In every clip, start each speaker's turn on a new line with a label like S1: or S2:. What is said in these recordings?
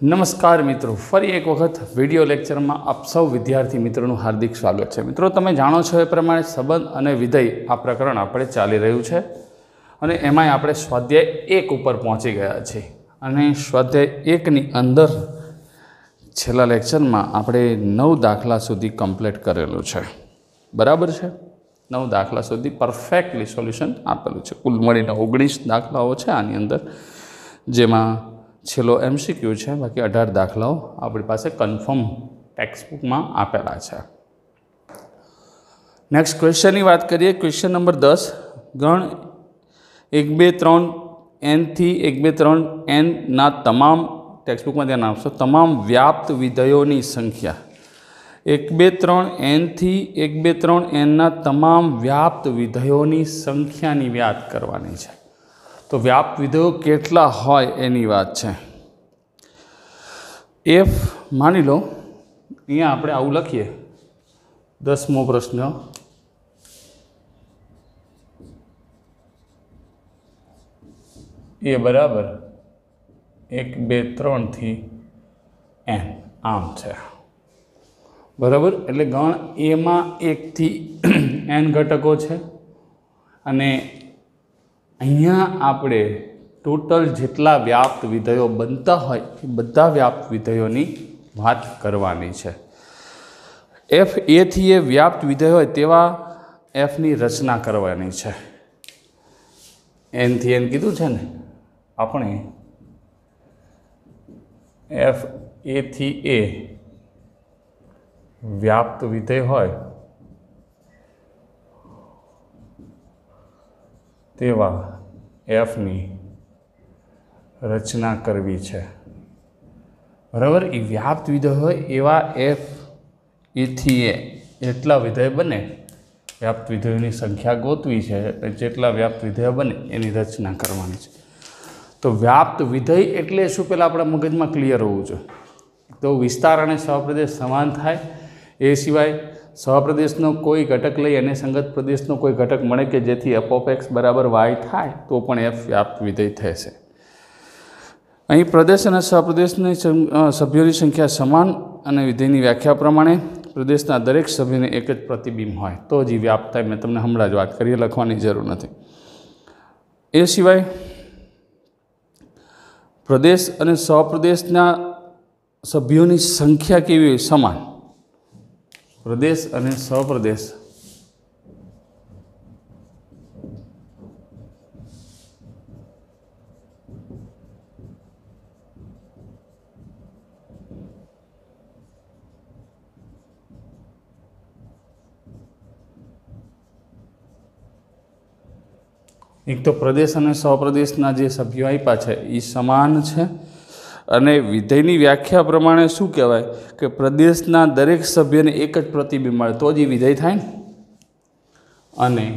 S1: नमस्कार मित्रों, फरी एक वखत विडियो लेक्चर में आप सौ विद्यार्थी मित्रों हार्दिक स्वागत है। मित्रों, तमे जाणो छो ए प्रमाणे संबंध अने विधेय आ प्रकरण आपणे चाली रह्युं छे अने एमांय आपणे स्वाध्याय 1 उपर पहोंची गया छे अने स्वाध्याय 1 नी अंदर छेल्ला लेक्चर में आपणे 9 दाखला सुधी कम्प्लीट करेलुं छे। बराबर है, 9 दाखला सुधी परफेक्टली सोल्यूशन आपेलुं छे। कुल मळीने 19 दाखलाओ छे आनी अंदर, जेमां छेल्लो MCQ है। बाकी 18 दाखलाओ अपनी पास कन्फर्म टेक्स्टबुक में आपेला है। नेक्स्ट क्वेश्चन की बात करिए। क्वेश्चन नंबर 10, गण 1, 2, 3 n थी 1, 2, 3 n ना तमाम टेक्स्टबुक में ध्यान आपशो तमाम व्याप्त विधेयों की संख्या 1, 2, 3 n थी 1, 2, 3 n ना तमाम व्याप्त विधेयों की संख्या की व्यात करवानी है। तो व्याप्त विधेयो केटला होय एनी वात छे। एफ मानी लो, अहींया आपणे आवुं लखीए 10मो प्रश्न, ए बराबर 1, 2, 3 थी n आम छे। बराबर, एटले गण ए में 1 थी n घटको छे अने अहींया आपणे टोटल जेटला व्याप्त विधेयो बनता होय ए बधा व्याप्त विधेयों की बात करवानी है। एफ ए थी ए व्याप्त विधेय होय तेवा एफ नी रचना करवानी है। एन थी एन कीधुं छे ने आपणे एफ ए थी ए व्याप्त विधेय होय तेवा एफ नी रचना करवी है। बराबर, ए व्याप्त विधेय होय एवा एफ ए थी ए एटला विधेय बने, व्याप्त विधेयों की संख्या गोतवी है, जेटला व्याप्त विधेय बने एनी रचना करवानी है। तो व्याप्त विधेय एटले शुं पहेला आपणा मगज में क्लियर होवुं जोईए। तो विस्तार अने सहप्रदेश समान थाय, ए सिवाय सहप्रदेशनो कोई घटक लई अने संगत प्रदेशनो कोई घटक मळे के जेथी f ऑफ x बराबर y थाय तो पण f व्याप्त विधेय थशे। अहीं प्रदेश अने सहप्रदेशनी सभ्योनी संख्या समान अने विधेयनी व्याख्या प्रमाणे प्रदेशना दरेक सभ्यने एक ज प्रतिबिंब होय तो ज व्याप्त थाय। मैं तमने हमणां ज वात करी, लखवानी जरूर नथी। ए सिवाय प्रदेश अने सहप्रदेशना सभ्योनी संख्या केवी होय? समान। प्रदेश अने सहप्रदेश एक तो प्रदेश अने सहप्रदेशना जे सभ्यो आप्या छे ए समान छे अने विधेयनी व्याख्या प्रमाणे शुं कहेवाय कि प्रदेशना दरेक सभ्यने एक ज प्रतिबिंब मळे तो ज विधेय थाय अने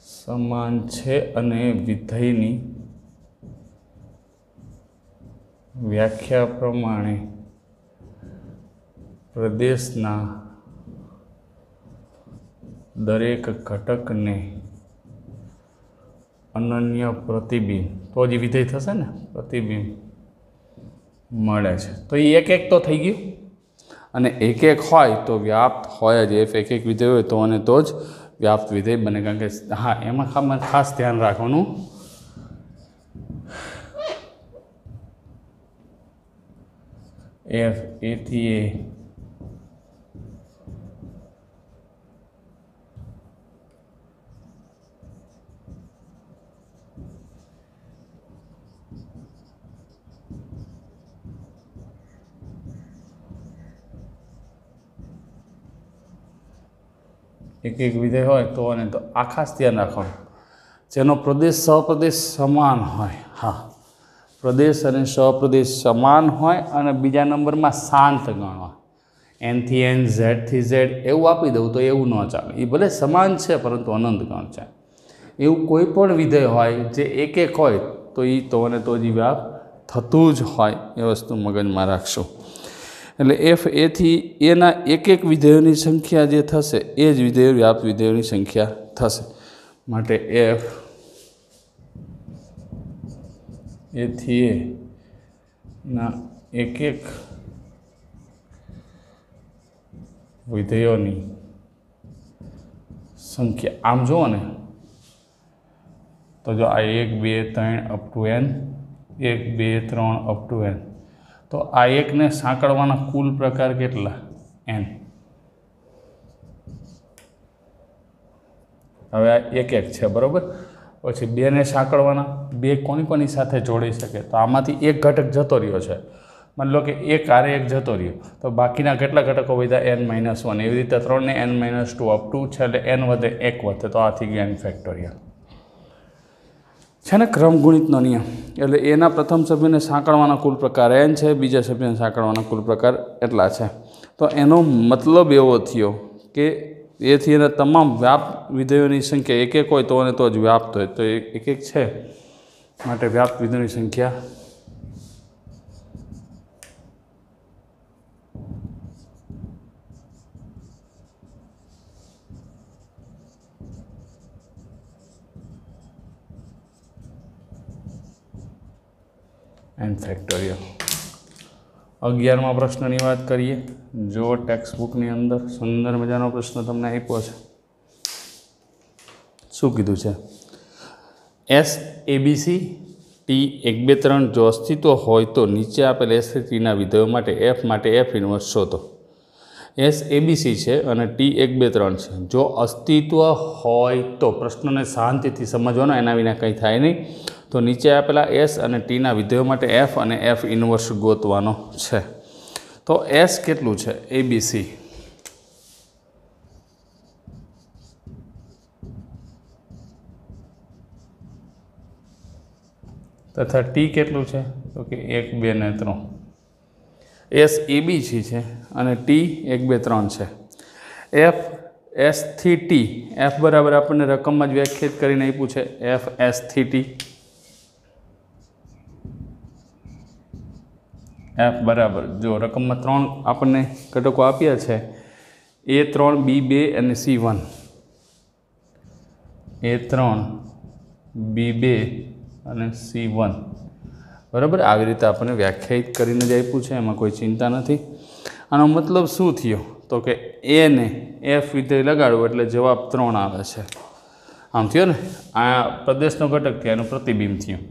S1: समान छे अने विधेयनी व्याख्या प्रमाणे प्रदेशना दरेक घटक ने अनन्य प्रतिबिंब तो जी विधेय थशे ने, प्रतिबिंब मळे छे। तो ये एक एक तो थई गयुं अने एक एक होय तो व्याप्त होय ज। एफ एक एक विधेय होय तो अने तो ज व्याप्त विधेय बने। कारण के हाँ, एमां खास ध्यान राखवानुं एफ ए थी ए एक एक विधेय होय तो अने तो आ खास ध्यान राखवानुं जेनो प्रदेश सहप्रदेश समान होय। हाँ, प्रदेश अने सहप्रदेश समान होय अने बीजा नंबर में शांत गणवा n थी n z थी z एवुं आपी दऊं तो एवुं न चाले। ए भले समान छे परंतु अनंत गण छे। एवुं कोई पण विधेय होय जे एक एक होय तो ए तो अने तो जी व्याप्त थतुं ज होय ए वस्तु मगजमां राखशो। एटले एफ ए थी ए ना एक एक विधेयोनी संख्या जे थशे ए ज विधेय व्याप्त विधेयोनी संख्या थशे। माटे एफ ए थी ए ના એક એક વિધેયોની સંખ્યા આમ જુઓ ને તો જો આ 1 2 3 up to n 1 2 3 up to n તો આ એકને સાંકળવાના કુલ પ્રકાર કેટલા n હવે આ એક એક છે બરાબર પછી બેને સાંકળવાના બે કોની કોની સાથે જોડી શકે તો આમાંથી એક ઘટક જતો રહ્યો છે માની લો કે એક આરે એક જતો રહ્યો તો બાકીના કેટલા ઘટકો વધ્યા n-1 એવી રીતે 3 ને n-2 અપ ટુ છે એટલે n વધે 1 વધે તો આ થઈ ગયું n ફેક્ટોરિયલ છે ને ક્રમગુણિતનો નિયમ એટલે એના પ્રથમ સભ્યને સાંકળવાના કુલ પ્રકાર n છે બીજા સભ્યને સાંકળવાના કુલ પ્રકાર એટલા છે તો એનો મતલબ એવો થયો કે એથી એના તમામ વ્યાપ વિધેયોની સંખ્યા એક એક હોય તો અને તો જ વ્યાપ્ત હોય તો એક એક છે માટે વ્યાપ્ત વિધેયોની સંખ્યા n ફેક્ટોરિયલ 11મા પ્રશ્નની વાત કરીએ જો ટેક્સ્ટ બુકની અંદર સુંદર મજાનો પ્રશ્ન તમને આપ્યો છે શું કીધું છે એસ એબીસી ટી 1 2 3 જો અસ્તિત્વ હોય તો નીચે આપેલ એસ ટીના વિધેયો માટે એફ ઇન્વર્સ શોધો એસ એબીસી છે અને ટી 1 2 3 છે જો અસ્તિત્વ હોય તો પ્રશ્નને શાંતિથી સમજવાનો એના વિના કંઈ થાય નહીં તો નીચે આપેલા એસ અને ટીના વિધેયો માટે એફ અને એફ ઇન્વર્સ ગોતવાનો છે તો એસ કેટલું છે એબીસી તથા ટી કેટલું છે તો કે 1 2 ને 3 એસ એબીસી છે અને ટી 1 2 3 છે એફ એસ થી ટી એફ બરાબર આપણને રકમમાં જ વ્યાખ્યાયિત કરીને આપ્યું છે એફ એસ થી ટી એફ બરાબર જો રકમમાં 3 આપણને ઘટકો આપ્યા છે A3 B2 અને C1 A3 B2 અને C1 બરાબર આવી રીતે આપણને વ્યાખ્યાયિત કરીને જ આપ્યું છે એમાં કોઈ ચિંતા નથી આનો મતલબ શું થયો તો કે એ ને એફ વિધેય લગાડવું એટલે જવાબ 3 આવે છે આમ થયો ને આ પ્રદેશનો ઘટક થયો એનું પ્રતિબિંબ થયું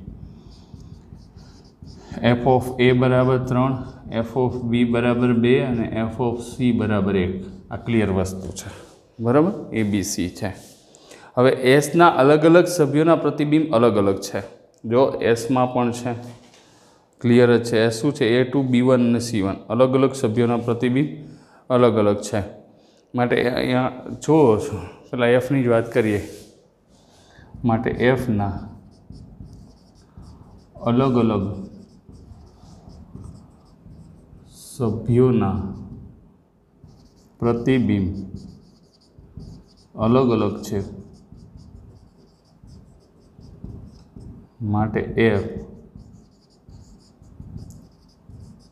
S1: એફ ઓફ એ બરાબર 3 એફ ઓફ બી બરાબર 2 અને એફ ઓફ સી બરાબર 1 આ ક્લિયર વસ્તુ છે બરાબર એબીસી છે હવે એસના અલગ અલગ સભ્યોના પ્રતિબિંબ અલગ અલગ છે જો એસમાં પણ છે ક્લિયર જ છે એસ શું છે A2 B1 અને C1 અલગ અલગ સભ્યોના પ્રતિબિંબ અલગ અલગ છે માટે અહીંયા જુઓ છો પેલા એફની જ વાત કરીએ માટે એફના અલગ અલગ સભ્યોના પ્રતિબિંબ અલગ અલગ છે માટે એફ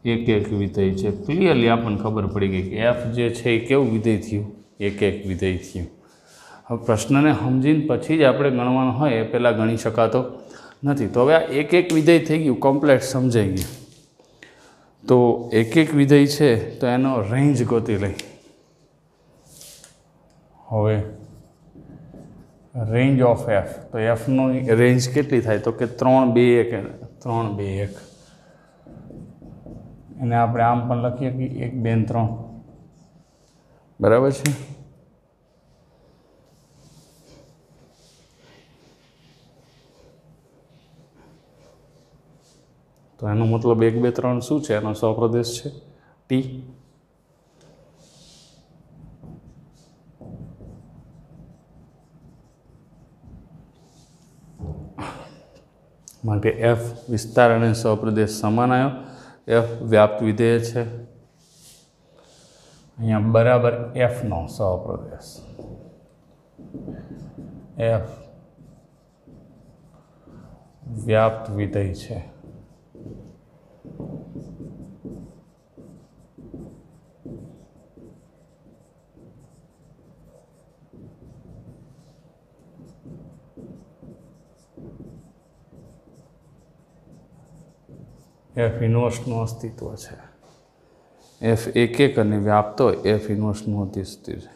S1: એક એક વિધેય છે ક્લિયરલી આપણને ખબર પડી ગઈ કે એફ જે છે એ કેવું વિધેય થયું એક એક વિધેય થયું હવે પ્રશ્નને સમજીને પછી જ આપણે ગણવાનો હોય એ પહેલાં ગણી શકાતો નથી તો હવે આ એક એક વિધેય થઈ ગયું કમ્પ્લેટ સમજાઈ ગયું તો એક એક વિધેય છે તો એનો રેન્જ ગોતી લઈ હવે રેન્જ ઓફ એફ તો એફનો રેન્જ કેટલી થાય તો કે 3 2 1 3 2 1 એને આપણે આમ પણ લખીએ કે 1 2 3 બરાબર છે તો એનો મતલબ 1 2 3 શું છે એનો સહપ્રદેશ છે ટી માટે એફ વિસ્તાર અને સહપ્રદેશ સમાન આવ્યો એફ વ્યાપ્ત વિધેય છે અહીંયા બરાબર એફનો સહપ્રદેશ એફ વ્યાપ્ત વિધેય છે એફ ઇન્વર્સનું અસ્તિત્વ છે. એફ એક અને વ્યાપ્ત હોય એફ ઇન્વર્સનું અસ્તિત્વ છે.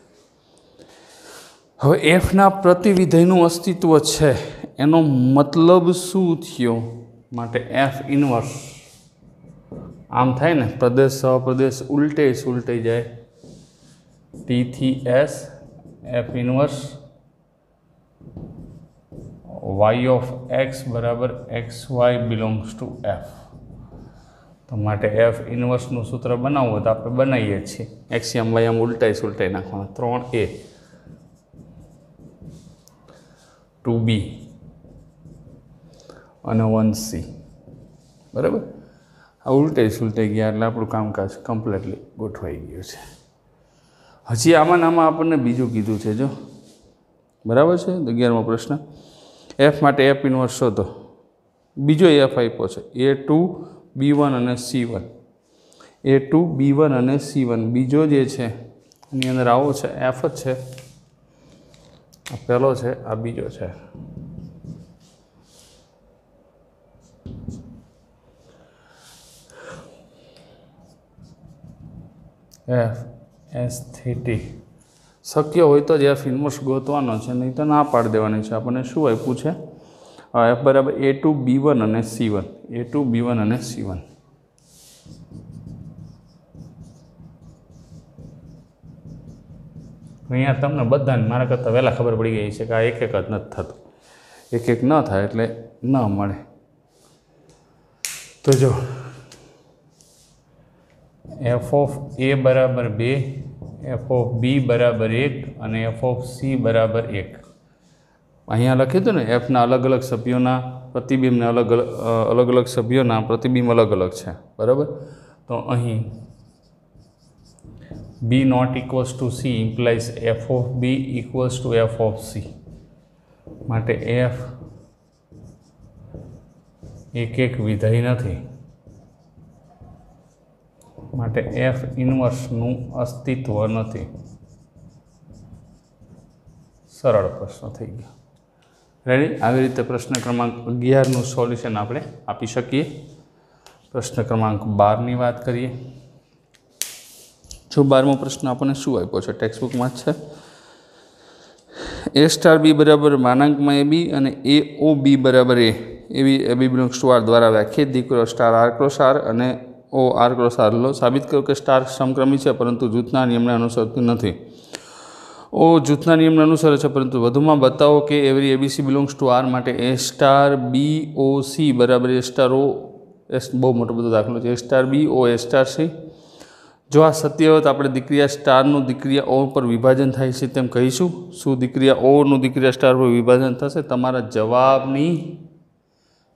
S1: હવે એફના પ્રતિવિધેયનું અસ્તિત્વ છે એનો મતલબ શું થયો? માટે એફ ઇન્વર્સ આમ થાય ને, પ્રદેશ સહપ્રદેશ ઉલટાઈ જાય. ટી થી S F inverse Y of X બરાબર X Y belongs to F. તો માટે એફ ઇન્વર્સનું સૂત્ર બનાવવું તો આપણે બનાવીએ છીએ. એક્સિયમ વાય આમ ઉલટાઈ નાખવાના. 3a 2b અને 1c. બરાબર. આ ઉલટાઈ ગયા એટલે આપણું કામકાજ કમ્પ્લીટલી ગોઠવાઈ ગયું છે. હજી આમાં આપણને બીજું કીધું છે જો. બરાબર છે. 11મો પ્રશ્ન, એફ માટે એફ ઇન્વર્સ શોધો. બીજો એફ આપ્યો છે A2 B1 અને C1. A2 B1 અને C1 બીજો જે છે એની અંદર આવો છે એફ જ છે. આ પહેલો છે, આ બીજો છે. એફ એસ થીટી શક્ય હોય તો જ એફ ઇન્વર્સ ગોતવાનો છે, નહીં તો ના પાડી દેવાની છે. આપણને શું આપ્યું છે? એફ બરાબર A2 B1 અને C1. A2 B1 અને C1. અહીંયા તમને બધાને મારા કરતાં વહેલા ખબર પડી ગઈ છે કે આ એક જ નથી થતું. એક ન થાય એટલે ન મળે. તો જો એફ ઓફ એ બરાબર 2, એફ ઓફ બી બરાબર 1 અને એફ ઓફ સી બરાબર 1. અહીંયા લખ્યું હતું ને એફના અલગ અલગ સભ્યોના પ્રતિબિંબને અલગ અલગ સભ્યોના પ્રતિબિંબ અલગ અલગ છે. બરાબર. તો અહીં B not equals to C implies F of B equals to F of C. માટે એફ એક વિધેય નથી. માટે એફ ઇન્વર્સનું અસ્તિત્વ નથી. સરળ પ્રશ્ન થઈ ગયો. રેડી. આવી રીતે પ્રશ્ન ક્રમાંક 11નું સોલ્યુશન આપણે આપી શકીએ. પ્રશ્ન ક્રમાંક 12ની વાત કરીએ. જો 12મો પ્રશ્ન આપણને શું આપ્યો છે? ટેક્સ્ટબુકમાં જ છે. A સ્ટાર બી બરાબર માનાંકમાં AB અને AOB બરાબર A એવી AB બિલોંગ્સ ટુ R દ્વારા વ્યાખ્યાયિત દીકરો સ્ટાર R ક્રોસ R અને O R ક્રોસ R લો. સાબિત કરો કે સ્ટાર સમક્રમી છે પરંતુ જૂથના નિયમને અનુસરતું નથી. ઓ જૂથના નિયમને અનુસરે છે પરંતુ વધુમાં બતાવો કે every ABC belongs to R માટે A સ્ટાર BOC બરાબર A સ્ટાર O. બહુ મોટો બધો દાખલો છે. A star B O A star C. જો આ સત્ય હોય તો આપણે દીકરીયા સ્ટારનું દીકરીયા O પર વિભાજન થાય છે તેમ કહીશું. શું દીકરીયા Oનું દીકરીયા સ્ટાર પર વિભાજન થશે? તમારા જવાબની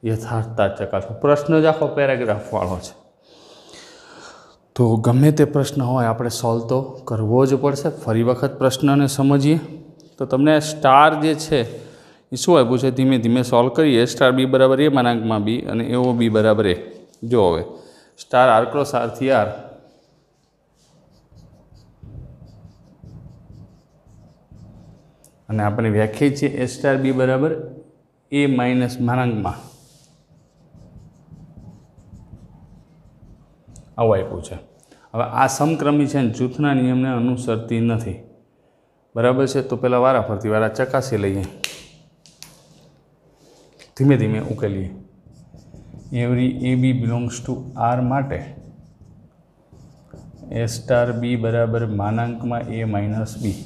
S1: યથાર્થતા ચકાસો. પ્રશ્ન જ આખો પેરેગ્રાફવાળો છે. તો ગમે તે પ્રશ્ન હોય આપણે સોલ્વ તો કરવો જ પડશે. ફરી વખત પ્રશ્નને સમજીએ તો તમને સ્ટાર જે છે એ શું આપ્યું છે? ધીમે ધીમે સોલ્વ કરીએ. સ્ટાર બી બરાબર A માનાંકમાં બી અને AO બી બરાબર A. જો હવે સ્ટાર R ક્રોસ R થી R અને આપણે વ્યાખ્યાયિત છે A સ્ટાર બી બરાબર A માઇનસ માનાંકમાં આવું આપ્યું છે. હવે આ સમક્રમી છે ને જૂથના નિયમને અનુસરતી નથી. બરાબર છે. તો પહેલાં વારાફરતી વારા ચકાસી લઈએ. ધીમે ધીમે ઉકેલીએ. Every AB belongs to R માટે A સ્ટાર બી બરાબર માનાંકમાં A માઇનસ બી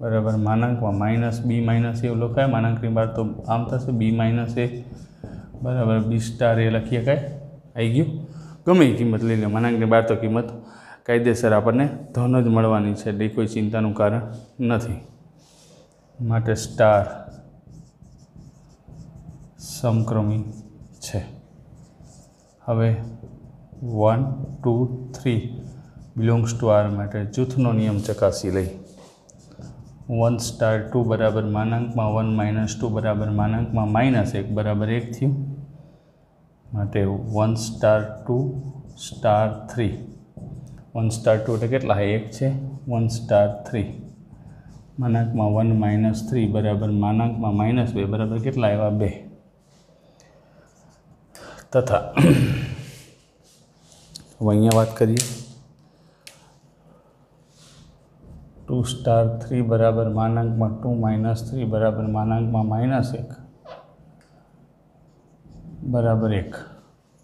S1: બરાબર માનાંકમાં માઇનસ બી માઇનસ એવું લખાય. માનાંકની બહાર તો આમ થશે બી માઇનસ A બરાબર બી સ્ટાર એ લખીએ. કાંઈ આવી ગયું. ગમે એ કિંમત લઈ લે. માનાંકની બહાર તો કિંમત કાયદેસર આપણને ધન જ મળવાની છે એટલે કોઈ ચિંતાનું કારણ નથી. માટે સ્ટાર સમક્રમી છે. હવે 1 2 3 બિલોંગ્સ ટુ R માટે જૂથનો નિયમ ચકાસી લઈ. 1 સ્ટાર 2 બરાબર માનાંકમાં 1 માઇનસ 2 બરાબર માનાંકમાં માઇનસ 1 બરાબર 1 થયું. માટે 1 સ્ટાર 2 સ્ટાર 3 1 સ્ટાર 2 એટલે કેટલા? 1 છે. 1 સ્ટાર 3 માનાંકમાં 1 માઇનસ 3 બરાબર માનાંકમાં માઇનસ 2 બરાબર કેટલા આવ્યા? 2. તથા હવે અહીંયા વાત કરીએ 2 સ્ટાર 3 બરાબર માનાંકમાં 2 માઇનસ 3 બરાબર માનાંકમાં -1 બરાબર 1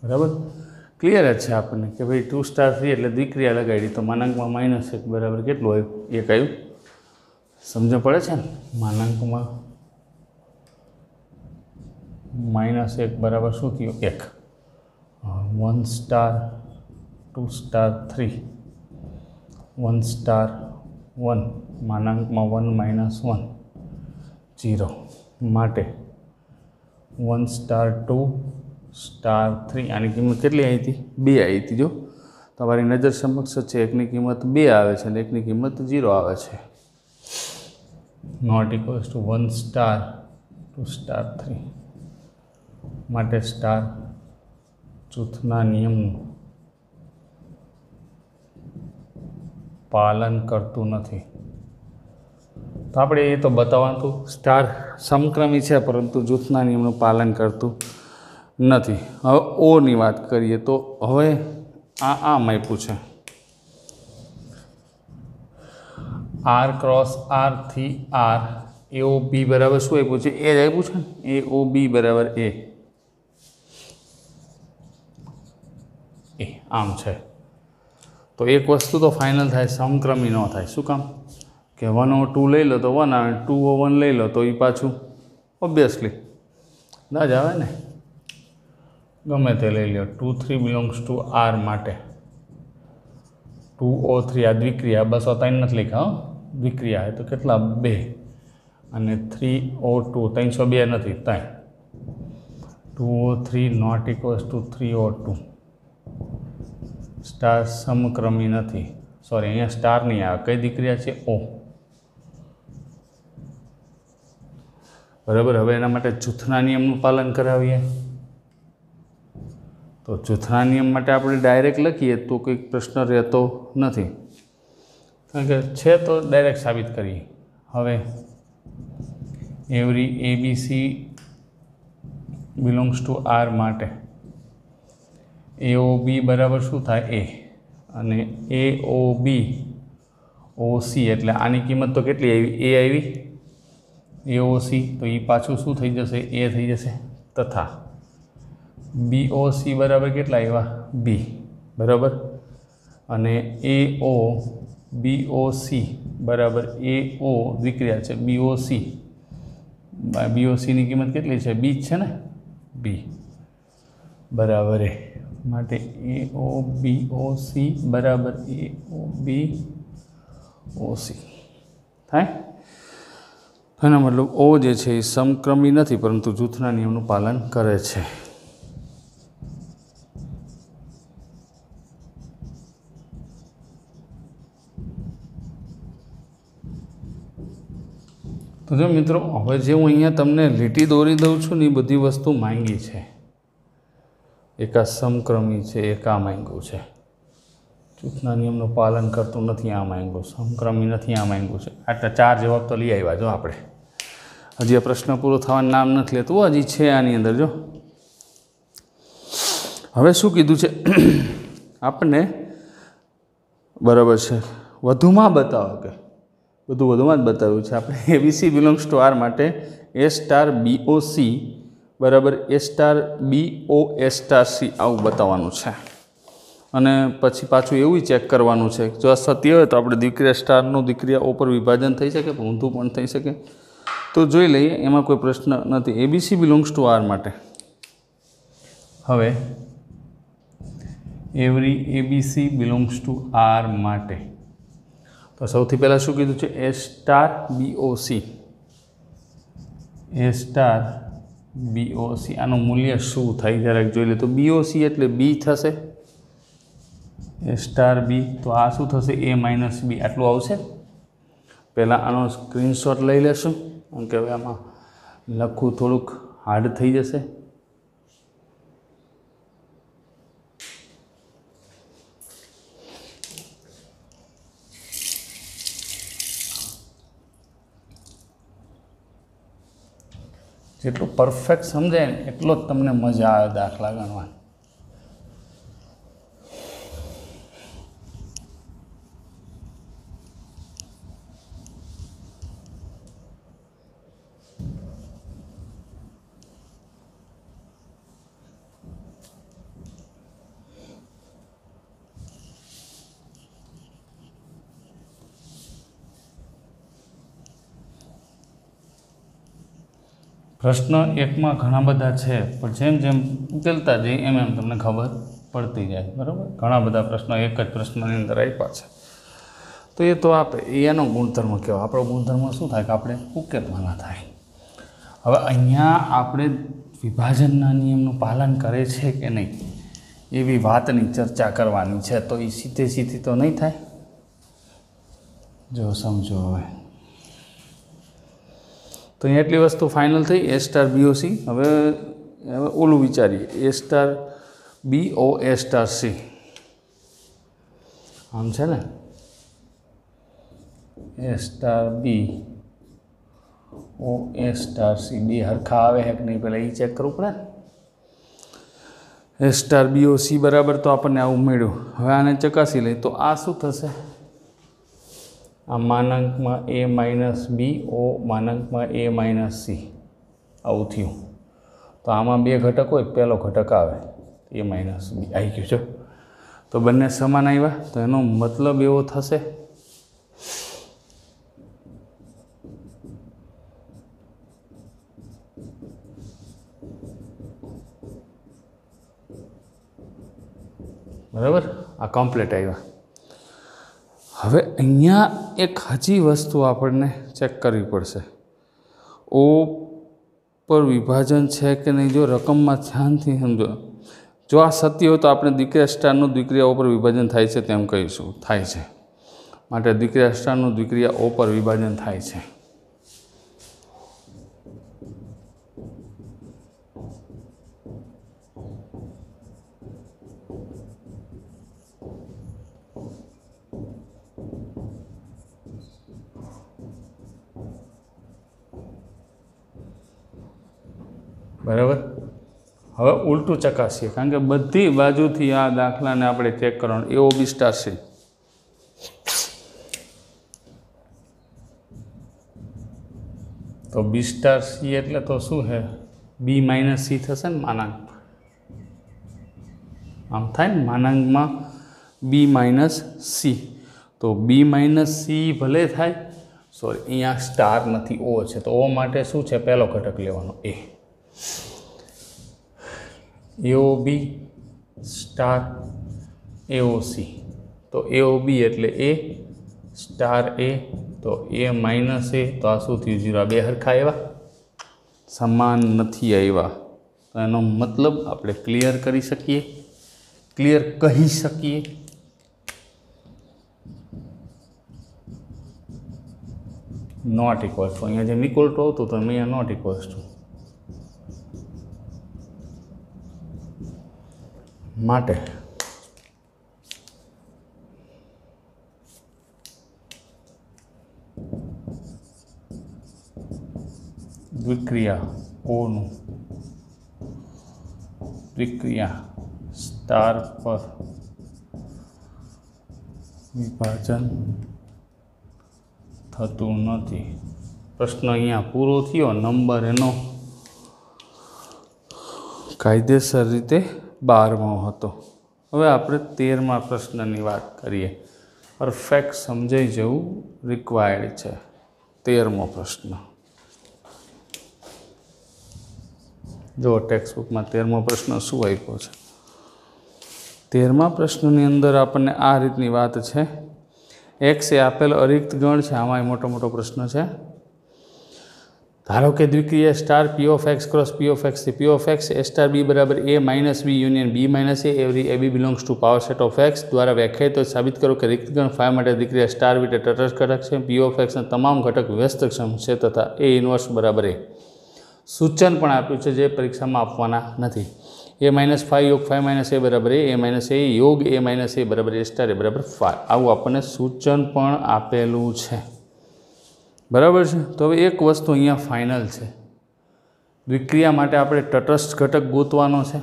S1: બરાબર ક્લિયર જ છે આપણને કે ભાઈ 2 સ્ટાર 3 એટલે દ્વિક્રિયા લગાડી તો માનાંકમાં -1 બરાબર કેટલું આવ્યું 1 આવ્યું સમજ પડે છે ને માનાંકમાં -1 બરાબર શું થયું 1 1 સ્ટાર 2 સ્ટાર 3 1 સ્ટાર 1 માનાંકમાં 1 માઇનસ 1 0 માટે 1 સ્ટાર 2 સ્ટાર 3 આની કિંમત કેટલી આવી હતી 2 આવી હતી જો તમારી નજર સમક્ષ છે એકની કિંમત 2 આવે છે અને એકની કિંમત 0 આવે છે not equals to 1 star 2 star 3 માટે સ્ટાર જૂથના નિયમનું પાલન કરતું નથી તો આપણે એ તો બતાવવાનું હતું સ્ટાર સમક્રમી છે પરંતુ જૂથના નિયમનું પાલન કરતું નથી હવે ઓની વાત કરીએ તો હવે આમ આપ્યું છે આર ક્રોસ આર થી આર એઓ બી બરાબર શું આપ્યું છે એ જ આપ્યું છે ને એઓ બી બરાબર એ આમ છે તો એક વસ્તુ તો ફાઇનલ થાય સમક્રમી ન થાય શું કામ કે 1/2 લઈ લો તો 1 આવે 2/1 લઈ લો તો એ પાછું ઓબ્વિયસલી ના જ આવે ને ગમે તે લઈ લો 2 3 બિલોંગ્સ ટુ આર માટે 2O3 આ દ્વિક્રિયા 203 નથી લખ્યા હો દ્વિક્રિયા है तो કેટલા 2 અને 3O2 302 નથી 3 2O3 not equals to 3O2 star સમક્રમી નથી સોરી અહીંયા સ્ટાર નહીં આવે કઈ દીક્રિયા છે ઓ બરાબર હવે એના માટે જૂથના નિયમનું પાલન કરાવીએ તો જૂથના નિયમ માટે આપણે ડાયરેક્ટ લખીએ તો કંઈક પ્રશ્ન રહેતો નથી કારણ કે છે તો ડાયરેક્ટ સાબિત કરીએ હવે every ABC belongs to R માટે AOB બરાબર શું થાય એ અને AOB OC એટલે આની કિંમત તો કેટલી આવી એ આવી AOC તો એ પાછું શું થઈ જશે એ થઈ જશે તથા BOC બરાબર કેટલા આવ્યા બી બરાબર અને BOC બરાબર AO દ્વિક્રિયા છે BOCની કિંમત કેટલી છે બી છે ને બી બરાબર એ માટે AOBOC બરાબર AOBOC થાય એનો મતલબ ઓ જે છે એ સમક્રમી નથી પરંતુ જૂથના નિયમનું પાલન કરે છે તો જો મિત્રો હવે જે હું અહીંયા તમને લીટી દોરી દઉં છું ને એ બધી વસ્તુ માંગી છે એકા સમક્રમી છે એકા માંગ્યું છે જૂથના નિયમનું પાલન કરતું નથી આ માંગ્યું સમક્રમી નથી આ માંગ્યું છે આટલા 4 જવાબ તો લઈ આવ્યા જો આપણે હજી આ પ્રશ્ન પૂરો થવાનું નામ નથી લેતું હજી છે આની અંદર જો હવે શું કીધું છે આપણને બરાબર છે વધુમાં બતાવો કે બધું વધુમાં જ બતાવ્યું છે આપણે ABC બિલોંગ્સ ટુ આર માટે A સ્ટાર BOC બરાબર A star BO A star C આવું બતાવવાનું છે અને પછી પાછું એવું ચેક કરવાનું છે જો આ સત્ય હોય તો આપણે દ્વિક્રિયા સ્ટારનું દ્વિક્રિયા ઓ પર વિભાજન થઈ શકે પણ ઊંધું પણ થઈ શકે તો જોઈ લઈએ એમાં કોઈ પ્રશ્ન નથી ABC બિલોંગ્સ ટુ આર માટે હવે every ABC belongs to R માટે તો સૌથી પહેલાં શું કીધું છે A star BOC A star BOC આનું મૂલ્ય શું થાય જરાક જોઈ લે તો BOC એટલે બી થશે A સ્ટાર બી તો આ શું થશે A માઇનસ બી આટલું આવશે પહેલાં આનો સ્ક્રીનશોટ લઈ લેશું કારણ કે હવે આમાં લખવું થોડુંક હાર્ડ થઈ જશે જેટલું પરફેક્ટ સમજાય ને એટલો જ તમને મજા આવે દાખલા ગણવાની प्रश्न एक में घणा बधा है पर जेम जेम उकेलता जाए एम एम तमने खबर पड़ती जाए। बराबर, घणा बधा प्रश्न एक ज प्रश्ननी अंदर आप्या छे। तो ये तो आप एनो गुणधर्म कहेवाय। आपणो गुणधर्म शुं थाय के आपणे उकेलवाना थाय। हवे अहींया आपणे विभाजनना नियमनुं पालन करे छे के नहीं एवी वातनी चर्चा करवानी छे। तो ये सीधे सीधी तो नहीं थाय। जो समझो हवे तो एटली वस्तु फाइनल थी ए स्टार BOC। हवे ओलू विचारीए A star BO A star C आम है ने A star BO A star C बे हरखा आवे है कि नहीं पहले ये चेक करवू पड़े। ए स्टार BOC बराबर तो आपने आવું મળ્યું। હવે આને ચકાસી લઈએ તો આ શું થશે? आ मानांकમાં A minus B O मानांकમાં A minus C આવું થયું। तो आमां बे घटक होय पहलो घटक आवे A माइनस B आई गयो छे। तो बंने समान आव्या तो एनो मतलब एवो थशे बराबर। आ कम्प्लीट आव्या। हवे अहींया एक हजी वस्तु आपणे चेक करवी पड़शे। ओ पर विभाजन है कि नहीं। जो रकम में ध्यानथी समझो। जो आ सत्य हो तो आपणे द्विक्रिया स्टारनुं द्विक्रिया ओ पर विभाजन थाय छे तेम कहीशुं थाय छे। माटे द्विक्रिया स्टारनुं द्विक्रिया ओ पर विभाजन थाय छे। बराबर। हवे उल्टू चकासीए कारण के बधी बाजुथी आ दाखला ने आपणे चेक करवानुं। एओ बी स्टार C तो B स्टार C एटले तो शुं है B माइनस C थशे ने मानांक आम थाय ने मानांक में B माइनस C। तो B माइनस C भले थाय सॉरी अहींया स्टार नथी O छे तो O माटे शुं छे पहलो घटक लेवानो A AOB स्टार AOC। तो AOB एटले A स्टार A तो A माइनस A तो आ शुं थयुं 0 बे हरखा आव्या समान नथी आव्या। तो एनो मतलब आपणे क्लियर करी सकीए क्लियर कही सकीए। नॉट इक्वल टू अहींया जेम इक्वल टू आवतुं तो अहींया नॉट इक्वल टू माटे द्विक्रिया O नु द्विक्रिया स्टार पर विभाजन थतुं नथी। प्रश्न अहींया पूरो थयो। नंबर एनो कायदेसर रीते 12मो हतो। हवे आपणे 13मा प्रश्ननी वात करीए। परफेक्ट समजाई जवुं रिक्वायर्ड छे। 13मो प्रश्न जो टेक्स्टबुक में 13मो प्रश्न शुं आप्यो छे। 13मा प्रश्ननी अंदर आपणे आ रीतनी वात छे। एक्स ए आपेल अरिक्त गण छे। आमां मोटो मोटो प्रश्न छे। धारो के द्विक्रिया star P of X cross P of X थी P of X A star B बराबर A minus B union B minus A every AB belongs to power set of X द्वारा व्याख्यायित तो साबित करो कि रिक्त गण फाई माटे द्विक्रिया स्टार बीटा तटस्थ घटक है। P ऑफ X ना तमाम घटक व्यस्तक्षम है तथा A इनवर्स बराबर A। सूचन पण आप्युं छे जे परीक्षा में आपवाना नथी। A माइनस फाई योग फाई माइनस A बराबर A माइनस A योग A माइनस A बराबर A स्टार A बराबर फाई आवुं आपणे सूचन पण आपेलुं छे। बराबर है। तो हवे एक वस्तु अहींया फाइनल है। द्विक्रिया माटे आपणे तटस्थ घटक गोतवानो छे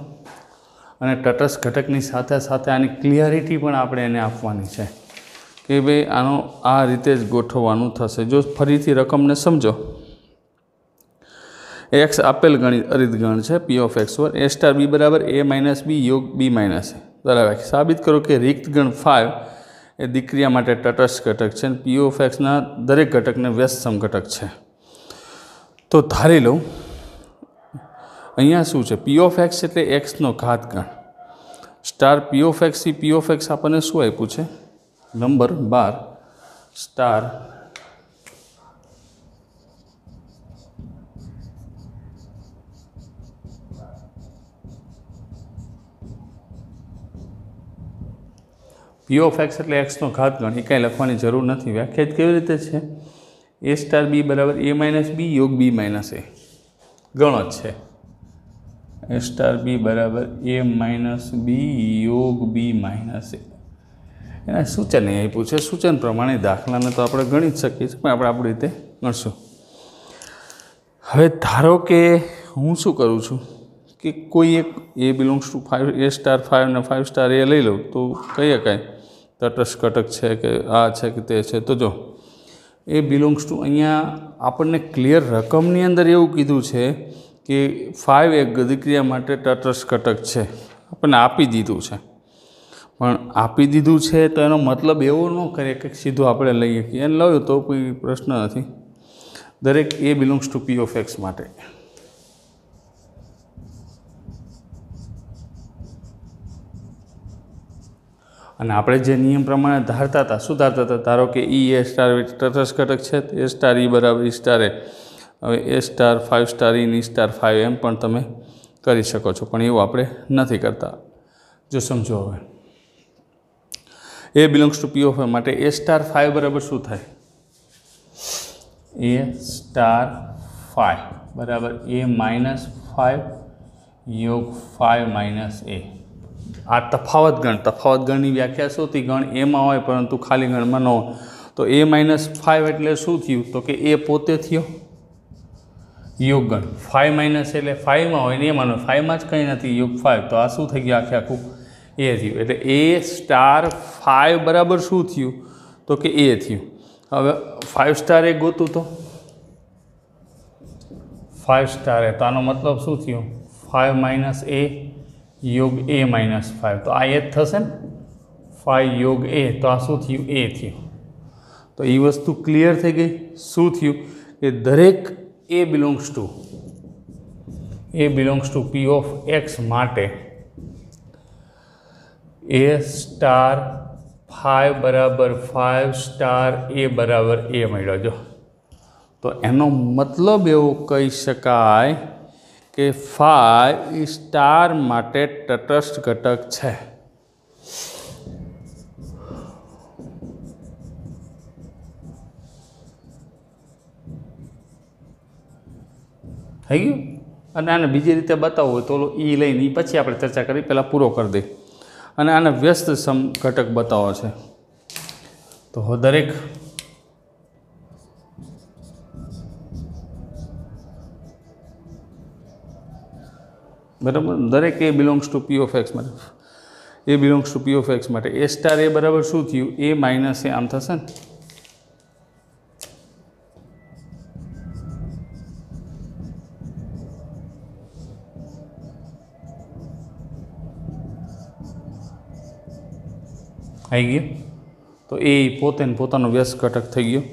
S1: अने तटस्थ घटकनी साथे साथे आनी क्लियरिटी पण आपणे एने आपवानी छे कि भाई आनो आ रीते ज गोठववानुं थशे। जो फरीथी रकमने समझो। एक्स आपेल गणित अरित गण है P of X were A star B बराबर A माइनस B योग B माइनस A द्वारा साबित करो कि रिक्त गण 5 ए द्विक्रिया माटे तटस्थ घटक है। P ऑफ X ना दरेक घटक ने व्यस्त समघटक है। तो धारी लऊं અહીંયા શું છે? પી ઓફ એક્સ એટલે એક્સનો ઘાતગણ સ્ટાર પી ઓફ એક્સ થી પી ઓફ એક્સ આપણને શું આપ્યું છે? Number 12 star P of x એટલે એક્સનો ઘાતગણ. એ કાંઈ લખવાની જરૂર નથી. વ્યાખ્યાયિત કેવી રીતે છે? એ સ્ટાર બી બરાબર એ માઇનસ બી યોગ બી માઇનસ એ ગણો જ છે. એ સ્ટાર બી બરાબર એ માઇનસ બી યોગ બી માઇનસ એ. એના સૂચન એ આપ્યું છે. સૂચન પ્રમાણે દાખલાને તો આપણે ગણી જ શકીએ છીએ, પણ આપણે આપણી રીતે ગણશું. હવે ધારો કે હું શું કરું છું કે કોઈ એક એ બિલોંગ્સ ટુ 5 એ સ્ટાર 5 ને 5 સ્ટાર એ લઈ લઉં તો કહીએ કાંઈ તટસ્થ ઘટક છે કે આ છે કે તે છે. તો જો એ બિલોંગ્સ ટુ અહીંયા આપણને ક્લિયર રકમની અંદર એવું કીધું છે કે 5 એક ગતિક્રિયા માટે તટસ્થ ઘટક છે, આપણને આપી દીધું છે. પણ આપી દીધું છે તો એનો મતલબ એવો ન કરીએ કે સીધું આપણે લઈએ કે એને લઉં તો કોઈ પ્રશ્ન નથી. દરેક A belongs to P of X માટે અને આપણે જે નિયમ પ્રમાણે ધારતા હતા, શું ધારતા હતા? ધારો કે ઈ એ સ્ટાર તટસ્થ ઘટક છે, એ સ્ટાર ઈ બરાબર ઈ સ્ટાર એ. હવે એ સ્ટાર 5 સ્ટાર ઈ ની સ્ટાર 5 એમ પણ તમે કરી શકો છો, પણ એવું આપણે નથી કરતા. જો સમજો હવે એ બિલોંગ્સ ટુ પી ઓફ એ માટે એ સ્ટાર 5 બરાબર શું થાય? એ સ્ટાર 5 બરાબર એ માઇનસ 5 યોગ 5 માઇનસ એ. આ તફાવત ગણની વ્યાખ્યા શું હતી? ગણ એમાં હોય પરંતુ ખાલી ગણમાં ન હોય. તો એ માઇનસ 5 એટલે શું થયું? તો કે એ પોતે થયો યોગ ગણ. 5 માઇનસ એટલે 5માં હોય ને એમાં 5માં જ કંઈ નથી, યોગ 5. તો આ શું થઈ ગયું? આખે આખું એ થયું. એટલે એ સ્ટાર 5 બરાબર શું થયું? તો કે એ થયું. હવે 5 સ્ટાર એ ગોતું તો 5 સ્ટાર એ, તો આનો મતલબ શું થયું? 5 માઇનસ એ યોગ એ માઇનસ 5. તો આ એ જ થશે ને, 5 યોગ એ. તો આ શું થયું? એ થયું. તો એ વસ્તુ ક્લિયર થઈ ગઈ. શું થયું કે દરેક A belongs to P of X માટે એ સ્ટાર 5 બરાબર 5 સ્ટાર એ બરાબર એ મળ્યો. જો તો એનો મતલબ એવો કહી શકાય કે 5 સ્ટાર માટે તટસ્થ ઘટક છે. થઈ ગયું. અને આને બીજી રીતે બતાવવું હોય તો ઈ લઈને ઈ પછી આપણે ચર્ચા કરી, પહેલાં પૂરો કરી દઈએ. અને આને વ્યસ્ત સમ ઘટક બતાવવો છે તો દરેક બરાબર દરેક A belongs to P of X માટે એ સ્ટાર એ બરાબર શું થયું? એ માઇનસ એ આમ થશે ને. આવી ગયું. તો એ પોતાનો વ્યસ્ત ઘટક થઈ ગયો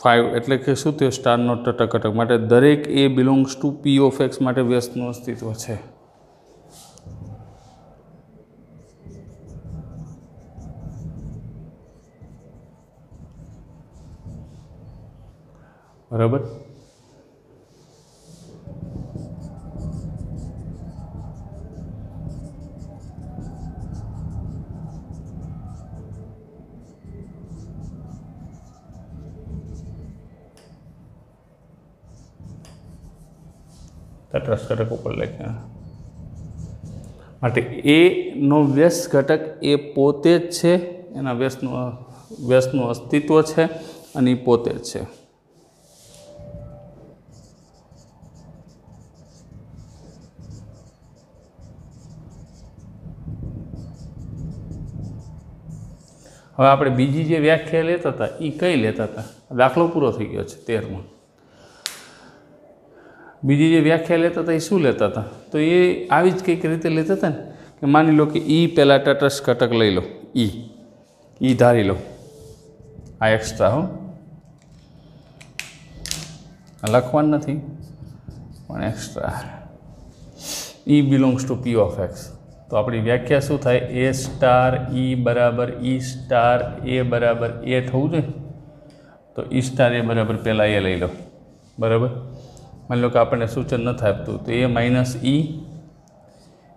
S1: 5. એટલે કે શું થયું? સ્ટારનો તટસ્થ ઘટક માટે દરેક A belongs to P of X માટે વ્યસ્તનું અસ્તિત્વ છે. બરાબર. તટસ્થ ઘટક ઉપર લખ્યા માટે એ નો વ્યસ્ત ઘટક એ પોતે જ છે, એના વ્યસ્તનું અસ્તિત્વ છે અને એ પોતે જ છે. હવે આપણે બીજી જે વ્યાખ્યા લેતા હતા એ કઈ લેતા હતા? દાખલો પૂરો થઈ ગયો છે 13માં. બીજી જે વ્યાખ્યા લેતા હતા એ શું લેતા હતા? તો એ આવી જ કંઈક રીતે લેતા હતા ને કે માની લો કે ઈ પહેલાં તટસ્થ ઘટક લઈ લો, ઈ ધારી લો, આ એક્સ્ટ્રા હો લખવાનું નથી પણ extra. E belongs to P of X. तो अपनी व्याख्या शू थाय ए स्टार ई बराबर ई स्टार ए बराबर ए थवुं जोईए। तो ई स्टार ए बराबर पहला ए लई लो बराबर। मान लो कि आपने सूचन नहीं आपतुं तो ए माइनस ई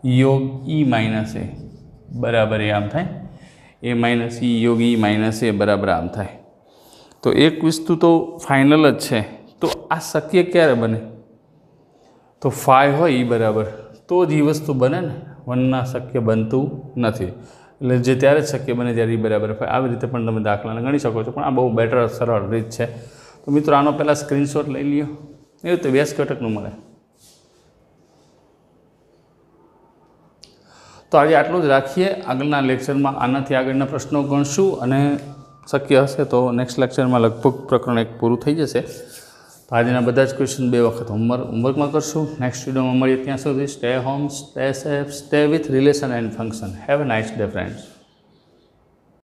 S1: योग ई माइनस ए बराबर ए आम थाय ए माइनस ई योग ई माइनस ए बराबर आम थाय। तो एक वस्तु तो फाइनल ज छे तो आ शक्य क्यारे बने तो फाइव हो ई बराबर तो ज वस्तु बने ने वनना शक्य बनतुं नथी એટલે જે ત્યારે જ શક્ય બને જ્યારે ઈ બરાબર હોય। આવી રીતે પણ તમે દાખલાને ગણી શકો છો, પણ આ બહુ બેટર સરળ રીત છે। તો મિત્રો આનો પહેલાં સ્ક્રીનશોટ લઈ લ્યો, એ રીતે વ્યાસ ઘટકનું મળે। તો આજે આટલું જ રાખીએ। આગળના લેક્ચરમાં આનાથી આગળના પ્રશ્નો ગણશું અને શક્ય હશે તો નેક્સ્ટ લેક્ચરમાં લગભગ પ્રકરણ 1 પૂરું થઈ જશે। તો આજના બધા જ ક્વેશ્ચન 2 વખત હોમવર્કમાં કરશું। નેક્સ્ટ વિડીયોમાં મળીએ, ત્યાં સુધી stay home, stay safe, stay with relation and function. Have a nice day friends.